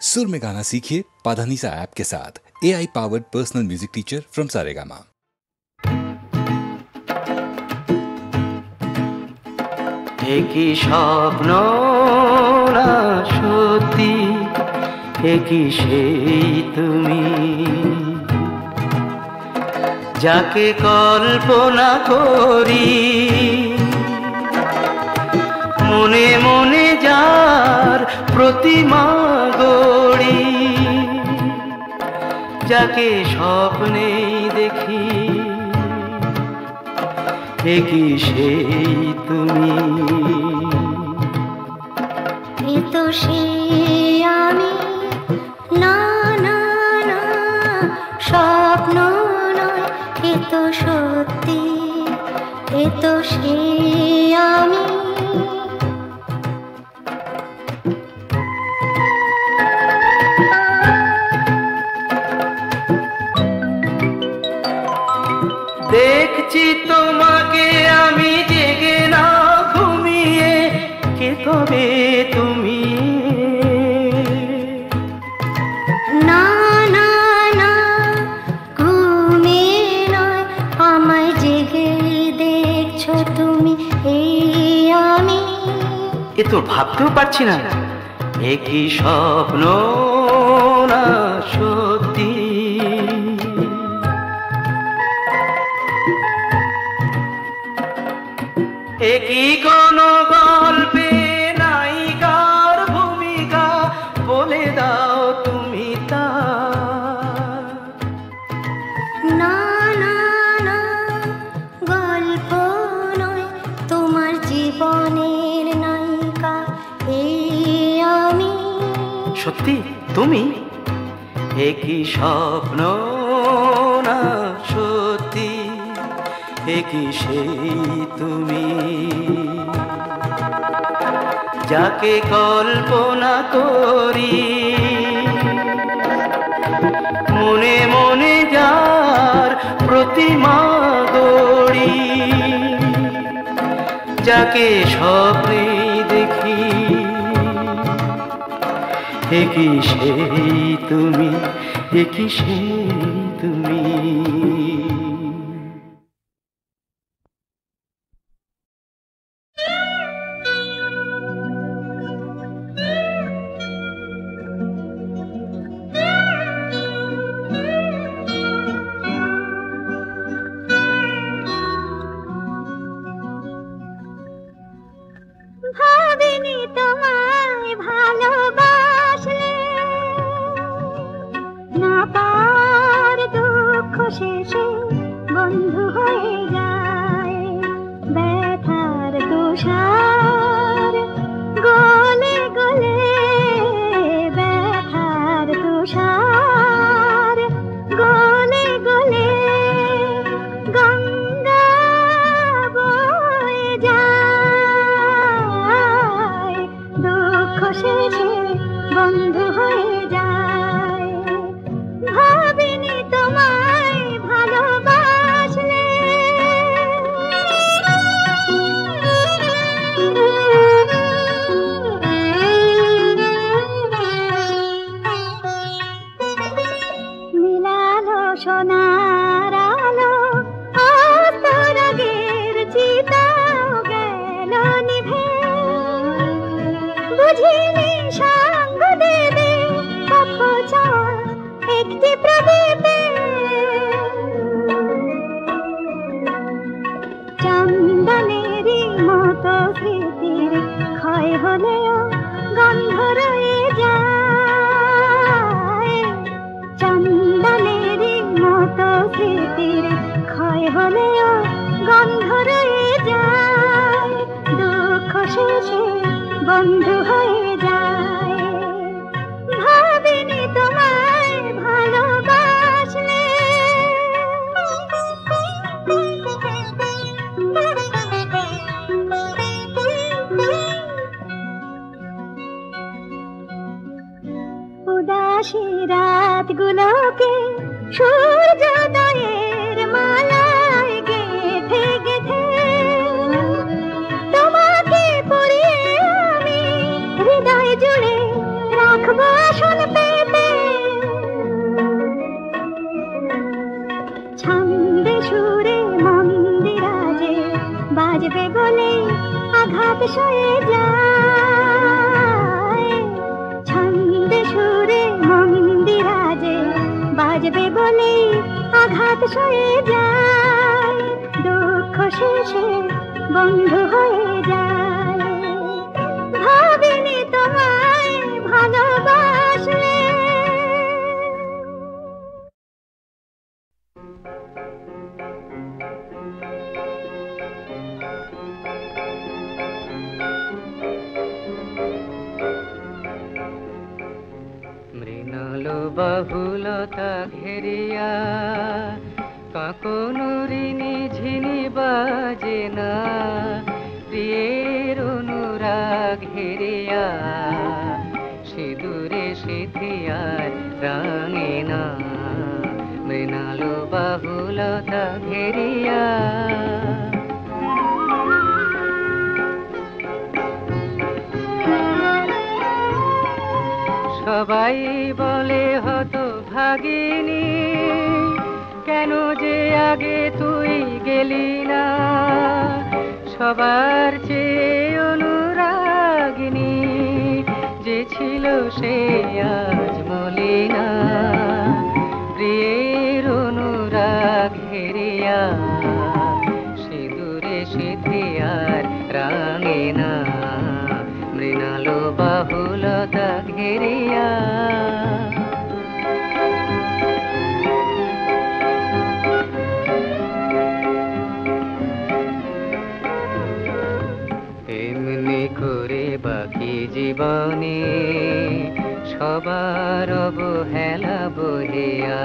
सुर में गाना सीखिए पाधानीसा ऐप के साथ। AI powered personal music teacher from Saregama. একই স্বপ্ন না সত্যি, একই সেই তুমি যাকে কল্পনা করি, মনে মনে যার প্রতিমা গড়ি, যাকে স্বপ্নে দেখি, একই সেই তুমি। এ তো সেই আমি, না না না স্বপ্ন নয়, এ তো সত্যি, এ তো সেই আমি। দেখছি তোমাকে আমি জেগে না ঘুমিয়ে, কে তবে তুমি? না না না ঘুমিয়ে নয়, আমায় জেগে দেখছো তুমি, এই আমি। এ তো ভাবতেও পারছি না, একই স্বপ্ন না সত্যি। একই কোন গল্পে নায়িকার ভূমিকা, বলে দাও তুমি তা। না না না গল্প নয়, তোমার জীবনের নায়িকা এই আমি। সত্যি তুমি? একই স্বপ্ন না সত্যি, একই সেই তুমি যাকে কল্পনা করি, মনে মনে যার প্রতিমা গড়ি, যাকে স্বপ্নে দেখি, একই সেই তুমি, একই সেই তুমি। ভাবিনি তোমায় ভালোবাসলে, না পার দুঃখ শেষে বন্ধু হয়ে যায়, ব্যথার তুষার গলে গলে, ব্যথার তুষার গলে গলে, গঙ্গা বয়ে যায়, দুঃখ শেষে বন্ধু হয়ে যায়। ভাবিনি তোমায় ভালোবাসলে, মিলালো সোনার আলো, আস্তরগের চিতাও গেল নিভে, বুঝিনি সঙ্গ দেবে অথচা একটি প্রদীপে। চন্দনেরই মতো স্মৃতির ক্ষয় হলেও গন্ধ রয়ে যায়, চন্দনেরই মতো স্মৃতির ক্ষয় হলেও গন্ধ রয়ে যায়, দুঃখ শেষে বন্ধু হয়ে যায়। ভাবিনি তোমায় ভালোবাসলে, উদাসী রাতগুলোকে সূর্যোদয়ের মালায় গেঁথে গেঁথে, তোমাকে পরিয়ে আমি হৃদয় জুড়ে রাখবো আসল। রাত সয়ে যায়, ছন্দে সুরে মন্দিরাজে বাজবে বলে আঘাত সয়ে যায়, দুঃখ শেষে বন্ধু হয়ে যায়। ভাবিনি তোমায় ভালোবাসলে। মৃণাল বাহুলতা ঘেরিয়া কাকনুরিনি ঝিনি বাজে না, প্রিয়ের অনুরাগ ঘেরিয়া সিঁদুরে সিঁথিয়ার রাঙে না, মৃণাল বাহুলতা ঘেরিয়া। সবাই বলে হতো ভাগিনী, কেন যে আগে তুই গেলি না, সবার চেয়ে অনুরাগিনী যে ছিল সে আজ মলিনা, প্রিয়ের অনুরাগ ঘেরিয়া সিঁদুরে সিঁথিয়ার রাঙে না, মৃণাল বাহুলতা ঘেরিয়া। এমনি করে বাকি জীবনে সবার অবহেলা বহিয়া,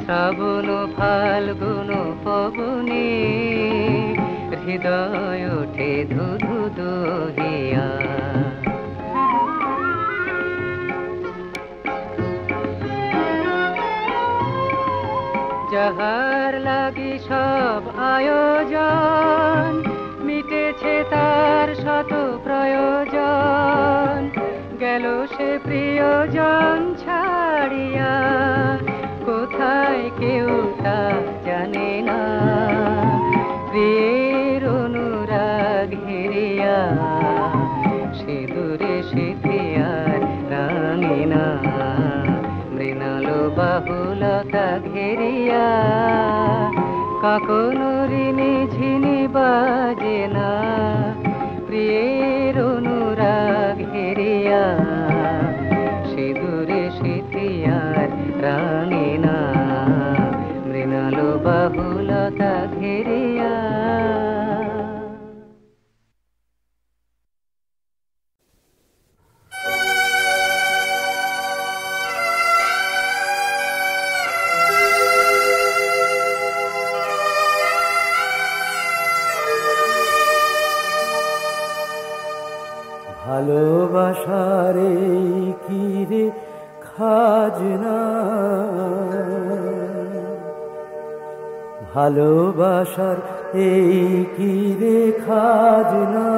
শ্রাবণ ফাল্গুন পবনে হৃদয় ওঠে ধুধু দহিয়া। যাহার লাগি সব আয়োজন, মিটেছে তার শত প্রয়োজন, গেল সে প্রিয়জন ছাড়িয়া, কোথায় কেউ তা জানে না, প্রিয়ের অনুরাগ ঘেরিয়া সিঁদুরে সিঁথিয়ার রাঙে না, মৃণাল বাহুলতা ঘেরিয়া কাকনুরিনি ঝিনি বাজে না, প্রিয়ের অনুরাগ ঘেরিয়া সিঁদুরে সিঁথিয়ার রাঙে না, মৃণাল বাহুলতা ঘেরিয়া। ভালোবাসার কি রে খাজনা, ভালোবাসার এই কি রে খাজনা,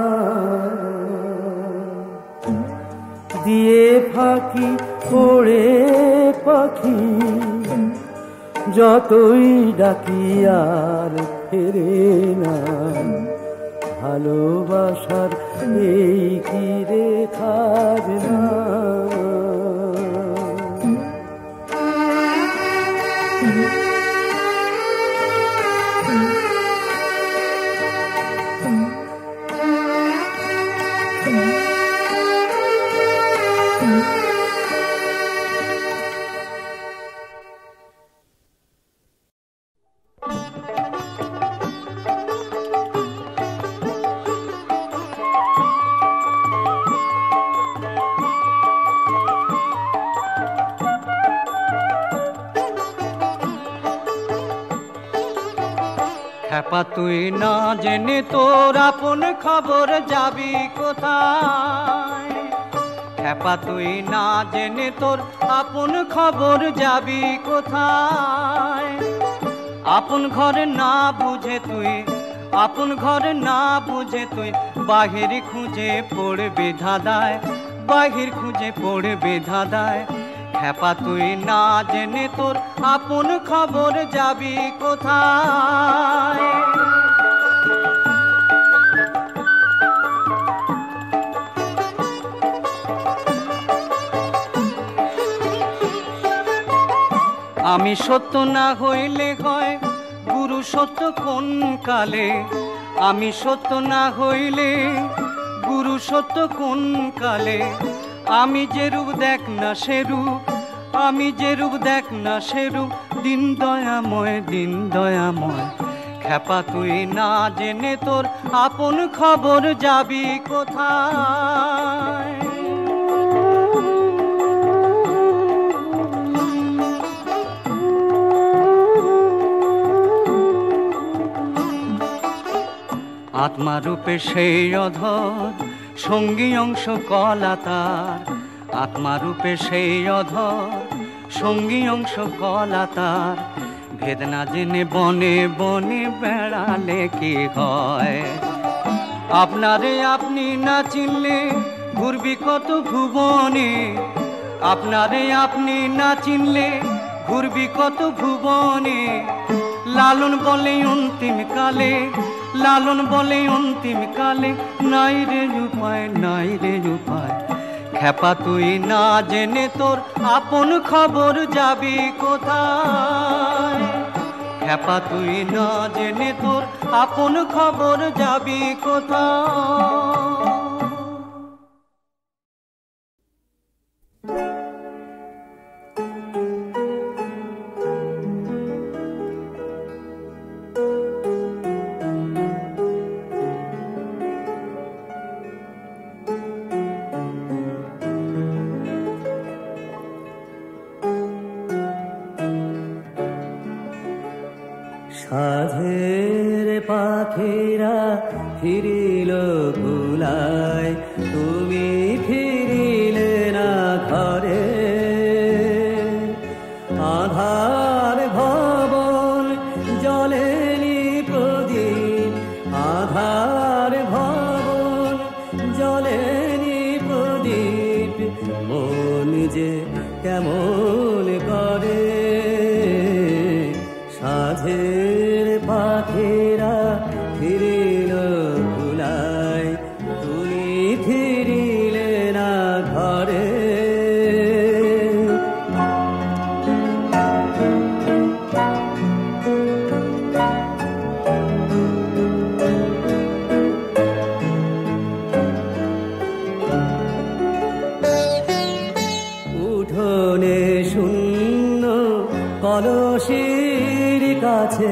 দিয়ে ফাঁকি ওড়ে পাখি যতই ডাকি আর ফেরে না, ভালোবাসার এই কি রে খাজনা। খ্যাপা তুই না জেনে তোর আপন খবর যাবি কোথায়, খ্যাপা তুই না জেনে তোর আপন খবর যাবি কোথায়, আপন ঘর না বুঝে তুই, আপন ঘর না বুঝে তুই বাহির খুঁজে পড়বে ধাঁধায়, বাহির খুঁজে পড়বে ধাঁধায়, খ্যাপা তুই না জেনে তোর আপন খবর যাবি কোথায়। আমি সত্য না হইলে হয় গুরু সত্য কোন কালে, আমি সত্য না হইলে গুরু সত্য কোন কালে। আমি যে রূপ দেখ না সে রূপ, আমি যে রূপ দেখ না সে রূপ, দিন দয়াময় দিন দয়াময়। খ্যাপা তুই না জেনে তোর আপন খবর যাবি কোথায়। আত্মারূপে সেই অধর সঙ্গী অংশ কলা তার, আত্মারূপে সেই অধর সঙ্গী অংশ কলা তার। ভেদ না জেনে বনে বনে বেড়ালে কি হয়, আপনারে আপনি না চিনলে ঘুরবি কত ভুবনে, আপনারে আপনি না চিনলে ঘুরবি কত ভুবনে। লালন বলে অন্তিম কালে, লালন বলে অন্তিম কালে, নাই রে উপায় নাই রে উপায়। খ্যাপা তুই না জেনে তোর আপন খবর যাবি কোথায়, খ্যাপা তুই না জেনে তোর আপন খবর যাবি কোথায়। সাধের পাখিরা ফিরিল ভুলায়, তুমি ফিরিলে না ঘরে। আধার ভবন জ্বলেনি প্রদীপ, আধার ভবন জ্বলেনি প্রদীপ। মন যে কেমন করে সাধের পাখিরা ফিরিল ভুলায়, তুমি ফিরিলে না ঘরে। উঠোনে শূন্য কলসির কাছে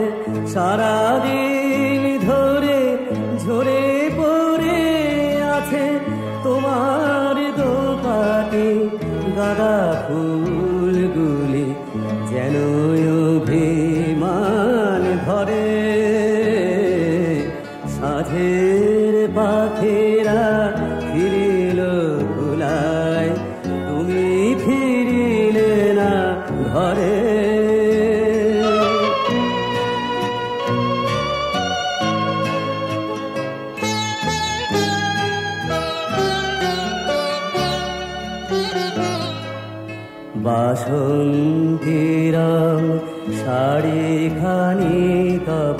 সারাদিন ধরে ঝরে পড়ে আছে তোমার দোপাটি গাঁদা ফুলগুলি, যেন অভিমান ভরে। সাধের পাখিরা ফিরিল ভুলায়, তুমি ফিরিলে না ঘরে। বাসন্তীরং শাড়ি খানি তব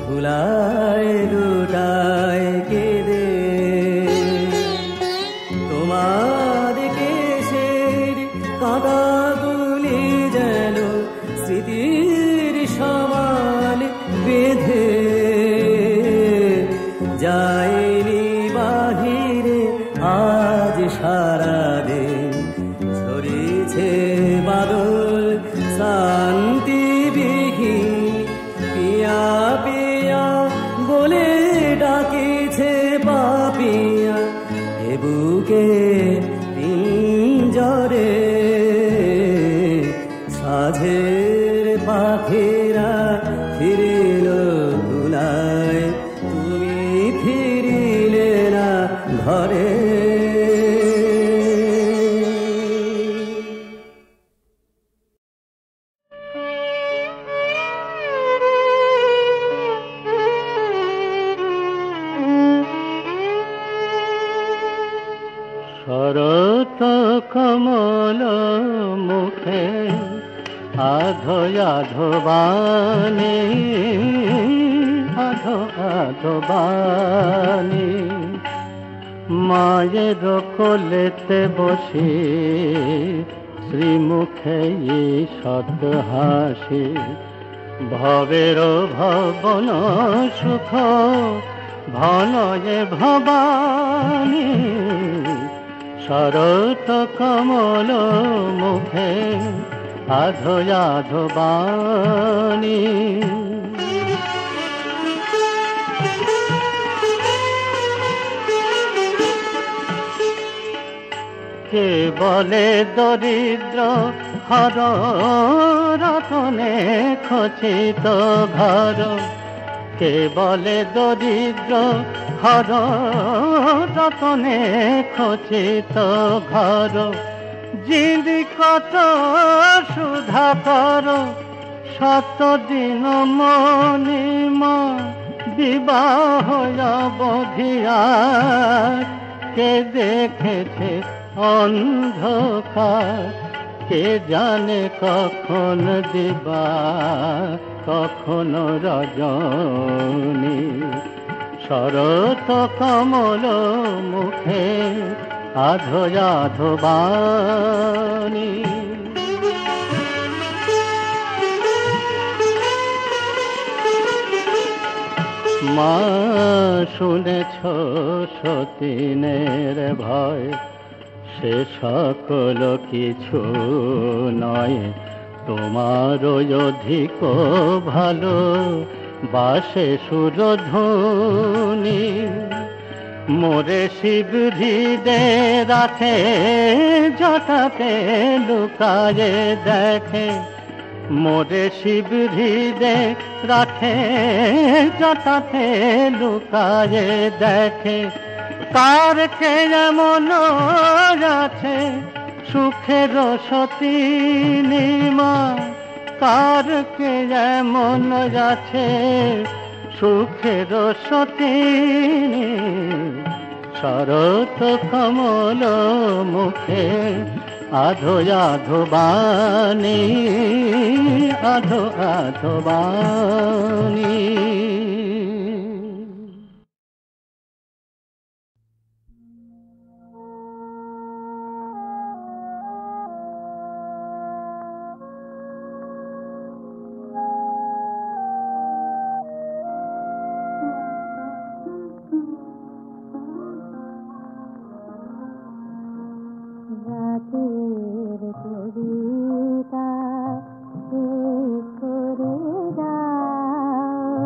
ধুলায় লুটায় কেঁদে। তোমার কেশের কাঁটাগুলি যেন স্মৃতির সমান বেঁধে যায়নি বাহিরে আজ সারাদিন। ঝরিছে বাদল শান্তি বিহীন, পিয়া পিয়া বলে ডাকিছে পাপিয়া এ বুকে পিঞ্জরে। সাধের পাখিরা ফিরিল ভুলায়, তুমি ফিরিলে না ঘরে। শরৎ কমল মুখে আধো আধো বাণী, আধো আধো বাণী। মায়ের কোলেতে বসে শ্রীমুখে সৎ হাসি, ভবের ভবন সুখ ভনয়ে ভবানী, শরৎ কমল মুখে আধো আধো বাণী। কে বলে দরিদ্র হর রতনে খচিত ঘর, কে বলে দরিদ্র হর রতনে খচিত ঘর, জিন্দি কত সুধা কর শত দিন মণিমা, বিবাহ অবধিয়ার কে দেখেছে অন্ধকার, কে জানে কখন দিবা কখন রজনী, শরৎ কমল মুখে আধো আধো বাণী। মা শুনেছ সতীনের ভয়, সে সকল কিছু নয়, তোমার অধিক ভালো বাসে সুরধুনী। মোরে শিবহৃদে রাখে জটাতে লুকায়ে দেখে, মোরে শিবহৃদে রাখে জটাতে লুকায়ে দেখে, কার কে এমন আছে সুখের সতীনী মা, কার কে এমন আছে সুখের সতীনী, শরৎ কমল মুখে আধো আধো বাণী, আধো আধো বাণী। রাতের কবিতা শেষ করে দাও,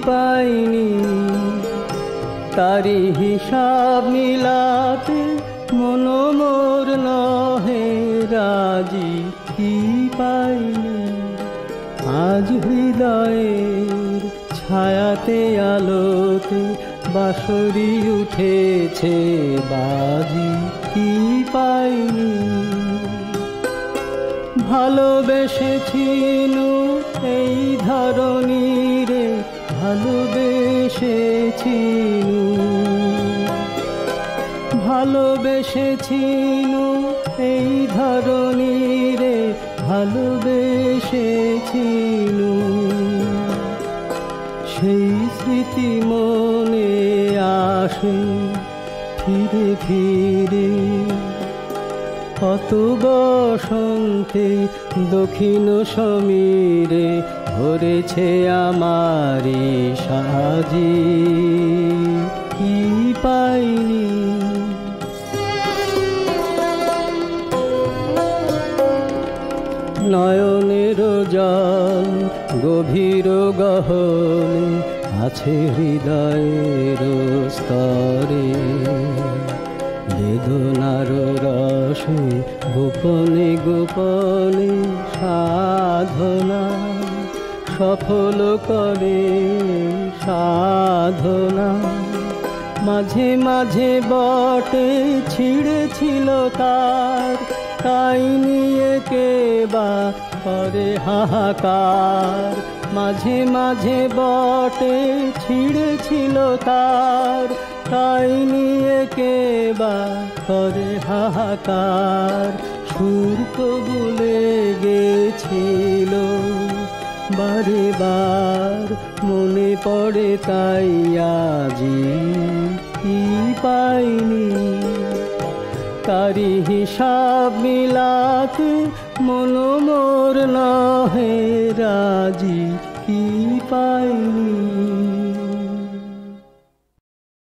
পাইনি তারি হিসাব মিলাতে মন মোর নহে রাজি, কি পাইনি আজ হৃদয়ের ছায়াতে আলোতে বাঁশরি উঠেছে বাজি, কি পাইনি ভালোবেসেছিনু এই ধরণীরে ভালোবেসেছিনু, ভালোবেসেছিনু এই ধরণীরে ভালোবেসেছিনু, সেই স্মৃতি মনে আসে ফিরে ফিরে কত বসন্তে দক্ষিণ সমীরে ভরেছে আমারি সাজি, কি পাইনি নয়নের জল গভীর গহনে আছে হৃদয়ের স্তরে, বেদনার রসে গোপনে গোপনে সাধনা সফল করে সাধনা, মাঝে মাঝে বটে ছিঁড়েছিল তার, তাই নিয়ে কে বা করে হাহাকার, মাঝে মাঝে বটে ছিঁড়েছিল তার, তাই নিয়ে কে বা করে হাহাকার, সুর তো ভুলে গেছিল বারে বার মনে পড়ে তাই আজি, কি পাইনি তারি হিসাব মিলাতে মন মোর নহে রাজি, কি পাইনি।